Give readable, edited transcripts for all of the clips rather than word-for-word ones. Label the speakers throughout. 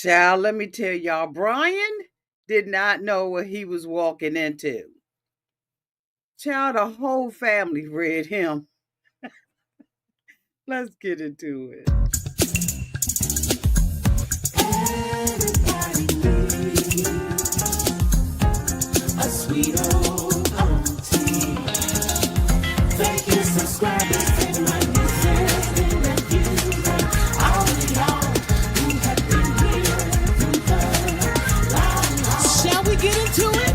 Speaker 1: Child, let me tell y'all, Brian did not know what he was walking into. Child, the whole family read him. Let's get into it.
Speaker 2: Everybody needs a sweet old auntie. Thank you, subscribers, and my nieces and nephews, and all of y'all who have been here through the long haul. Shall we get into it?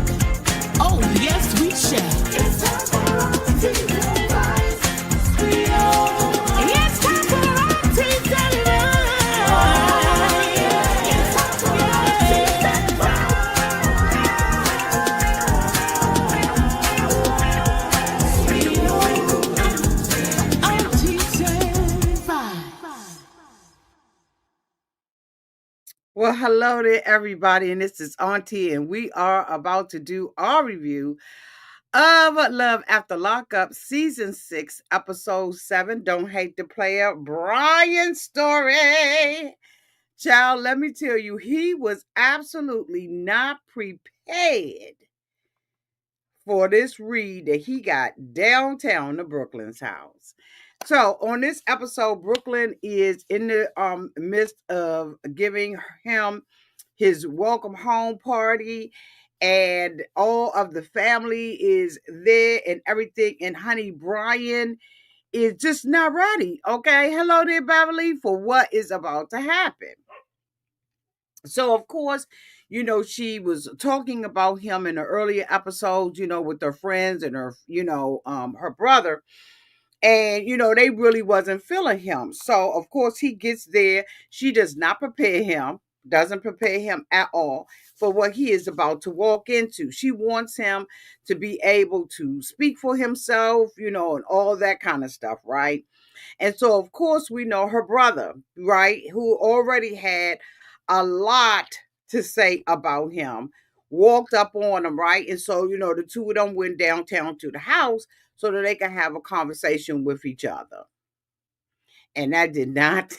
Speaker 2: Oh, yes, we shall. It's time for Auntie Advice. Sweet old. It's time for Auntie Advice. Oh, yeah. It's time for Auntie Advice. Sweet old Auntie Advice.
Speaker 1: Well, hello there, everybody, and this is Auntie, and we are about to do our review of Love After Lockup, Season 6, Episode 7, Don't Hate the Player, Brian's story. Child, let me tell you, he was absolutely not prepared for this read that he got downtown to Brooklyn's house. So on this episode, Brooklyn is in the midst of giving him his welcome home party, and all of the family is there and everything. And honey, Brian is just not ready. Okay, hello there, Beverly, for what is about to happen. So of course, she was talking about him in the earlier episodes, with her friends and her, her brother. And they really wasn't feeling him. So of course he gets there. She does not prepare him, doesn't prepare him at all for what he is about to walk into. She wants him to be able to speak for himself, and all that kind of stuff, right? And so, of course, we know her brother, right, who already had a lot to say about him, walked up on him, right? And so, the two of them went downtown to the house so that they could have a conversation with each other. And that did not,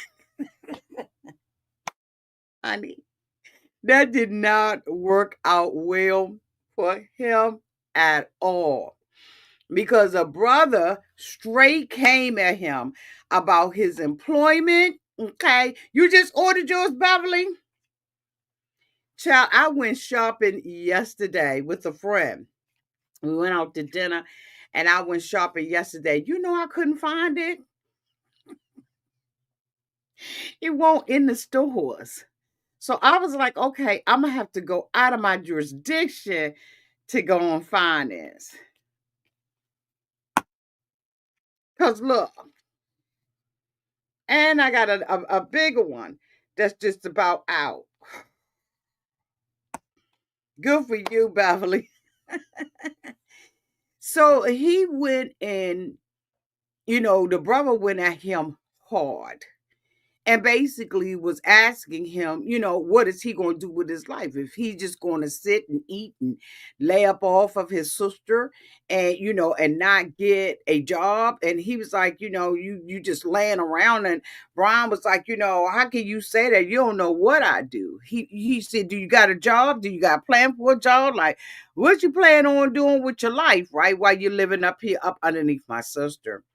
Speaker 1: honey, that did not work out well for him at all. Because a brother straight came at him about his employment. Okay, you just ordered yours, Beverly. Child, I went shopping yesterday with a friend. We went out to dinner, and I went shopping yesterday. I couldn't find it. It won't in the stores. So I was like, okay, I'm gonna have to go out of my jurisdiction to go and find this. Cause look, and I got a bigger one that's just about out. Good for you, Beverly. So he went and, the brother went at him hard and basically was asking him, what is he going to do with his life? If he's just going to sit and eat and lay up off of his sister and, and not get a job. And he was like, you just laying around. And Brian was like, how can you say that? You don't know what I do. He said, do you got a job? Do you got a plan for a job? Like, what you plan on doing with your life, right? While you're living up here, up underneath my sister.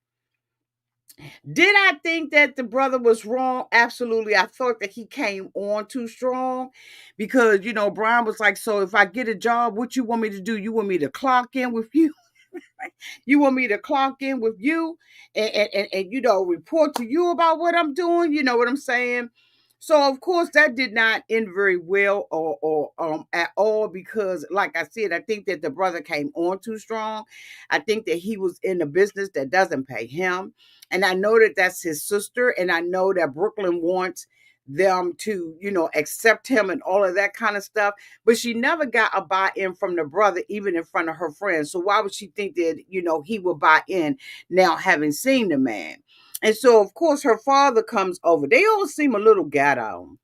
Speaker 1: Did I think that the brother was wrong? Absolutely. I thought that he came on too strong because, Brian was like, so if I get a job, what you want me to do? You want me to clock in with you? You want me to clock in with you and report to you about what I'm doing? You know what I'm saying? So of course that did not end very well or at all because like I said, I think that the brother came on too strong. I think that he was in a business that doesn't pay him. And I know that that's his sister. And I know that Brooklyn wants them to, accept him and all of that kind of stuff. But she never got a buy-in from the brother, even in front of her friends. So why would she think that, he would buy in now having seen the man? And so, of course, her father comes over. They all seem a little ghetto.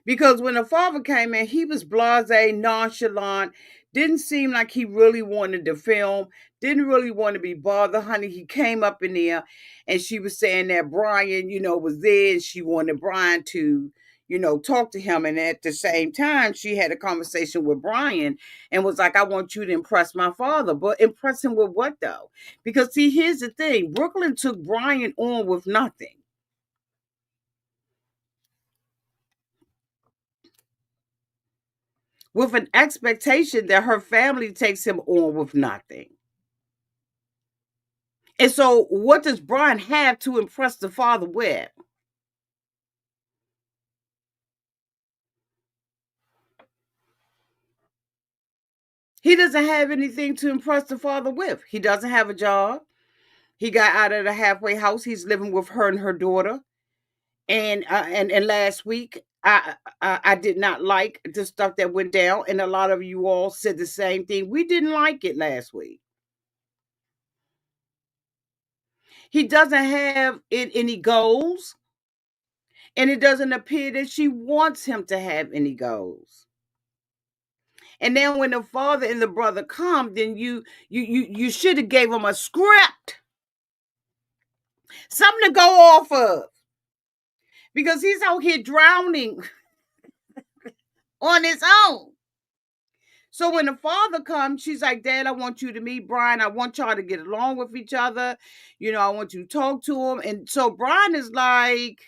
Speaker 1: Because when the father came in, he was blasé, nonchalant, Didn't seem like he really wanted to film, didn't really want to be bothered, honey. He came up in there and she was saying that Brian, was there and she wanted Brian to, talk to him. And at the same time, she had a conversation with Brian and was like, I want you to impress my father. But impress him with what though? Because see, here's the thing, Brooklyn took Brian on with nothing. With an expectation that her family takes him on with nothing. And so, what does Brian have to impress the father with? He doesn't have anything to impress the father with. He doesn't have a job. He got out of the halfway house. He's living with her and her daughter. And last week, I did not like the stuff that went down, and a lot of you all said the same thing. We didn't like it last week. He doesn't have any goals, and it doesn't appear that she wants him to have any goals. And then when the father and the brother come, then you should have gave him a script, something to go off of, because he's out here drowning on his own. So when the father comes, she's like, Dad, I want you to meet Brian. I want y'all to get along with each other. I want you to talk to him. And so Brian is like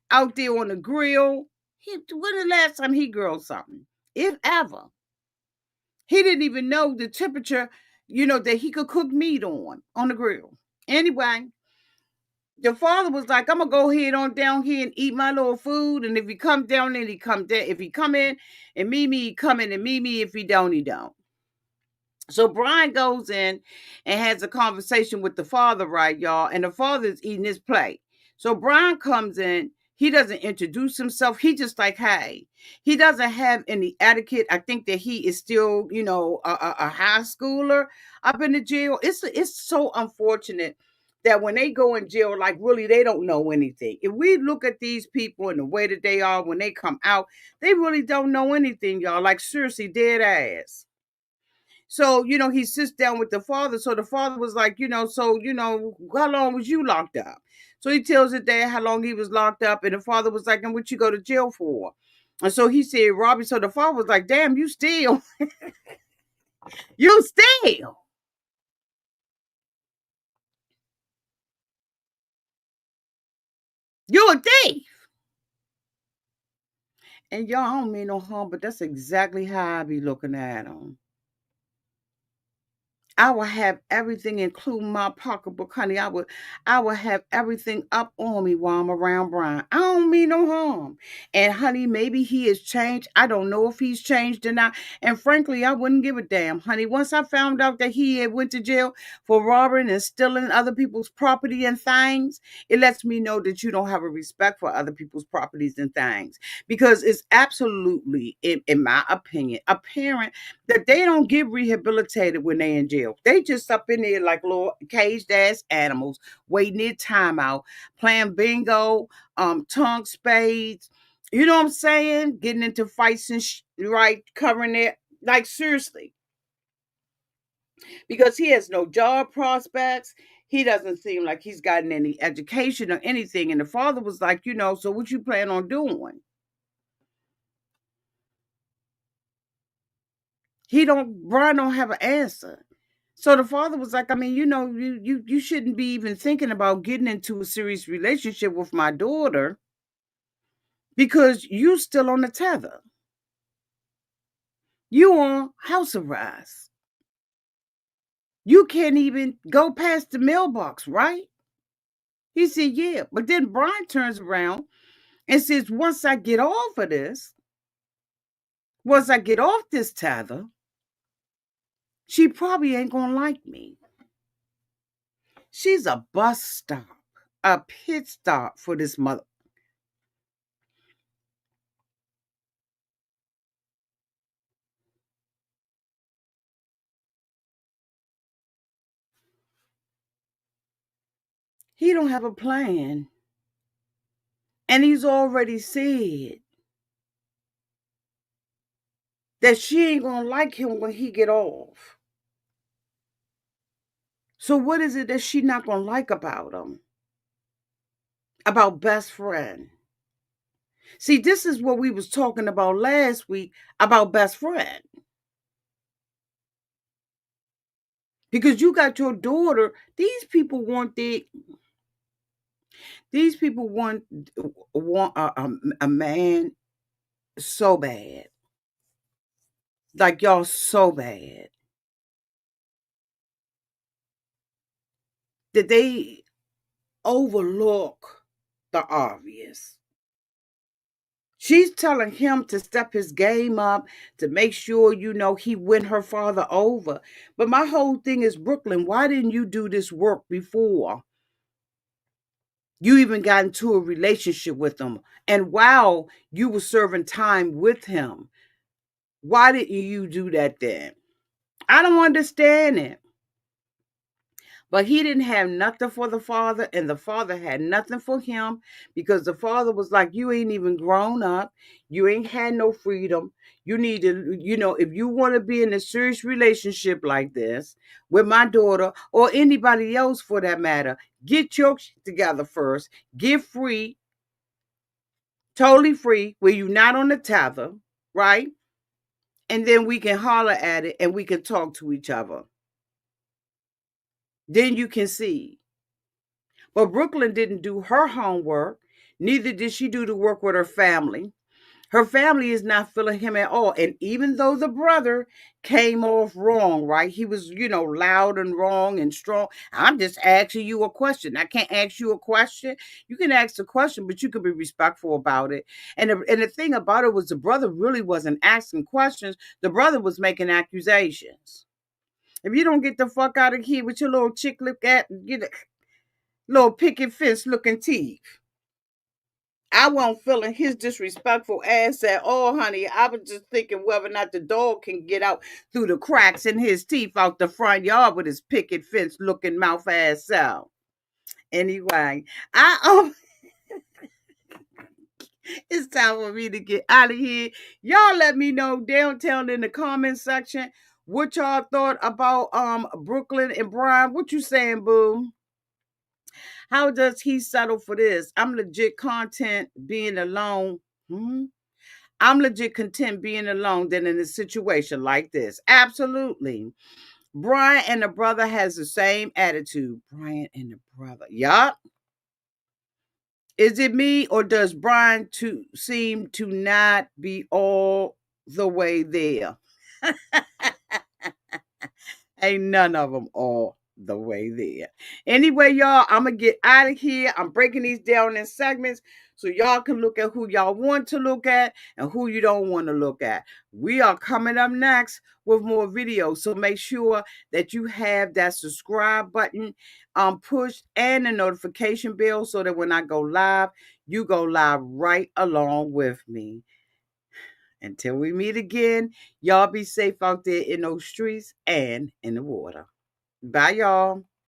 Speaker 1: out there on the grill. When the last time he grilled something? If ever. He didn't even know the temperature, that he could cook meat on the grill. Anyway, the father was like, I'm gonna go ahead on down here and eat my little food. And if he come down, then he come down. If he come in and meet me, he come in and meet me. If he don't, he don't. So Brian goes in and has a conversation with the father, right, y'all? And the father's eating his plate. So Brian comes in. He doesn't introduce himself. He just like, hey, he doesn't have any etiquette. I think that he is still, a high schooler up in the jail. It's so unfortunate that when they go in jail, like really, they don't know anything. If we look at these people and the way that they are when they come out, they really don't know anything, y'all. Like seriously, dead ass. So, he sits down with the father. So the father was like, how long was you locked up? So he tells his dad how long he was locked up. And the father was like, and what you go to jail for? And so he said, Robbie. So the father was like, damn, you still, you still. You a thief. And y'all, I don't mean no harm, but that's exactly how I be looking at him. I will have everything, including my pocketbook, honey. I will have everything up on me while I'm around Brian. I don't mean no harm. And honey, maybe he has changed. I don't know if he's changed or not. And frankly, I wouldn't give a damn, honey. Once I found out that he had went to jail for robbing and stealing other people's property and things, it lets me know that you don't have a respect for other people's properties and things. Because it's absolutely, in my opinion, apparent that they don't get rehabilitated when they in jail. They just up in there like little caged ass animals, waiting their time out, playing bingo, tongue spades. You know what I'm saying? Getting into fights and right, covering it. Like seriously, because he has no job prospects. He doesn't seem like he's gotten any education or anything. And the father was like, so what you plan on doing? Brian don't have an answer. So the father was like, I mean, you shouldn't be even thinking about getting into a serious relationship with my daughter because you still on the tether. You on house arrest. You can't even go past the mailbox, right? He said, yeah. But then Brian turns around and says, once I get off this tether, she probably ain't gonna like me. She's a bus stop, a pit stop for this mother. He don't have a plan. And he's already said that she ain't gonna like him when he get off. So what is it that she not gonna like about him? About best friend? See, this is what we was talking about last week about best friend. Because you got your daughter, these people want a man so bad. Like y'all so bad that they overlook the obvious. She's telling him to step his game up to make sure, he win her father over. But my whole thing is, Brooklyn, why didn't you do this work before you even got into a relationship with him? And while you were serving time with him, why didn't you do that then? I don't understand it. But he didn't have nothing for the father, and the father had nothing for him because the father was like, you ain't even grown up. You ain't had no freedom. You need to, if you want to be in a serious relationship like this with my daughter or anybody else for that matter, get your shit together first. Get free, totally free, where you're not on the tether, right? And then we can holler at it and we can talk to each other. Then you can see. But Brooklyn didn't do her homework. Neither did she do the work with her family. Her family is not feeling him at all. And even though the brother came off wrong, right? He was, loud and wrong and strong. I'm just asking you a question. I can't ask you a question. You can ask a question, but you can be respectful about it. And the thing about it was the brother really wasn't asking questions. The brother was making accusations. If you don't get the fuck out of here with your little chick look at, get a little picket fence looking teeth. I wasn't feeling his disrespectful ass at all, honey. I was just thinking whether or not the dog can get out through the cracks in his teeth out the front yard with his picket fence looking mouth ass out. Anyway, it's time for me to get out of here. Y'all let me know downtown in the comment section what y'all thought about Brooklyn and Brian. What you saying, boo? How does he settle for this? I'm legit content being alone. I'm legit content being alone than in a situation like this. Absolutely. Brian and the brother has the same attitude. Brian and the brother. Yup. Is it me or does Brian seem to not be all the way there? Ain't none of them all the way there. Anyway, y'all, I'm going to get out of here. I'm breaking these down in segments so y'all can look at who y'all want to look at and who you don't want to look at. We are coming up next with more videos. So make sure that you have that subscribe button pushed and the notification bell so that when I go live, you go live right along with me. Until we meet again, y'all be safe out there in those streets and in the water. Bye, y'all.